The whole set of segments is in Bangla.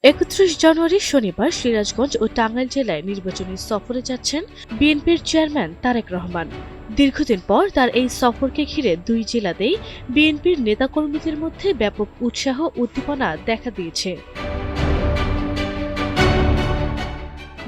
31 জানুয়ারি শনিবার সিরাজগঞ্জ ও টাঙ্গাইল জেলায় নির্বাচনী সফরে যাচ্ছেন বিএনপির চেয়ারম্যান তারেক রহমান। দীর্ঘদিন পর তার এই সফরকে ঘিরে দুই জেলাতেই বিএনপির নেতাকর্মীদের মধ্যে ব্যাপক উৎসাহ উদ্দীপনা দেখা দিয়েছে।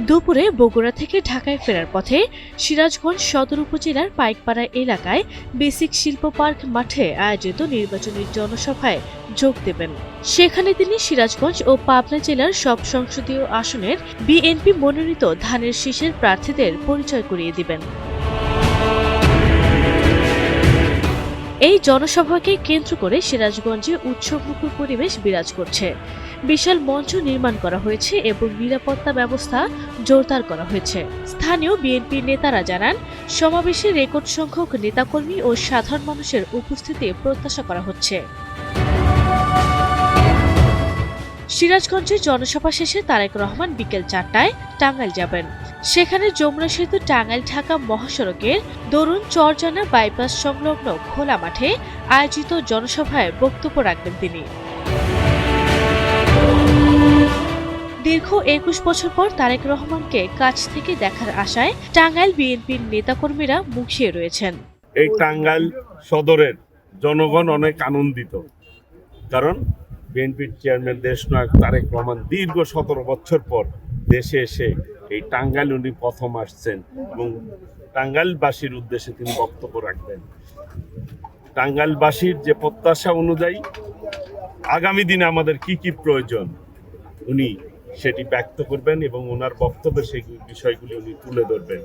দুপুরে বগুড়া থেকে ঢাকায় ফেরার পথে সিরাজগঞ্জ সদর উপজেলার পাইকপাড়া এলাকায় বেসিক শিল্প পার্ক মাঠে আয়োজিত নির্বাচনী জনসভায় যোগ দেবেন। সেখানে তিনি সিরাজগঞ্জ ও পাবনা জেলার সব সংসদীয় আসনের বিএনপি মনোনীত ধানের শীষের প্রার্থীদের পরিচয় করিয়ে দিবেন। এই জনসভাকে কেন্দ্র করে সিরাজগঞ্জে উৎসবমুখর পরিবেশ বিরাজ করছে। বিশাল মঞ্চ নির্মাণ করা হয়েছে এবং নিরাপত্তা ব্যবস্থা জোরদার করা হয়েছে। স্থানীয় বিএনপি নেতারা জানান, সমাবেশে রেকর্ড সংখ্যক নেতাকর্মী ও সাধারণ মানুষের উপস্থিতি প্রত্যাশা করা হচ্ছে। সিরাজগঞ্জে জনসভা শেষে তারেক রহমান বিকেল 4টায় টাঙ্গাইল যাবেন। সেখানে যমুনা সেতু টাঙ্গাইল ঢাকা মহাসড়কের দরুন চরজানা বাইপাস সংলগ্ন খোলা মাঠে আয়োজিত জনসভায় বক্তব্য রাখবেন তিনি। দীর্ঘ 21 বছর পর তারেক রহমানকে কাছ থেকে দেখার আশায় টাঙ্গাইল বিএনপির নেতাকর্মীরা মুখিয়ে রয়েছেন। এই টাঙ্গাইল সদরের জনগণ অনেক আনন্দিত, কারণ বিএনপির চেয়ারম্যান দেশনায়ক তারেক রহমান দীর্ঘ 17 বছর পর দেশে এসে এই টাঙ্গাইল উনি প্রথম আসছেন এবং টাঙ্গাইলবাসীর উদ্দেশ্যে তিনি বক্তব্য রাখবেন। টাঙ্গাইলবাসীর যে প্রত্যাশা অনুযায়ী আগামী দিনে আমাদের কি কি প্রয়োজন উনি সেটি ব্যক্ত করবেন এবং ওনার বক্তব্যে সেই বিষয়গুলি উনি তুলে ধরবেন।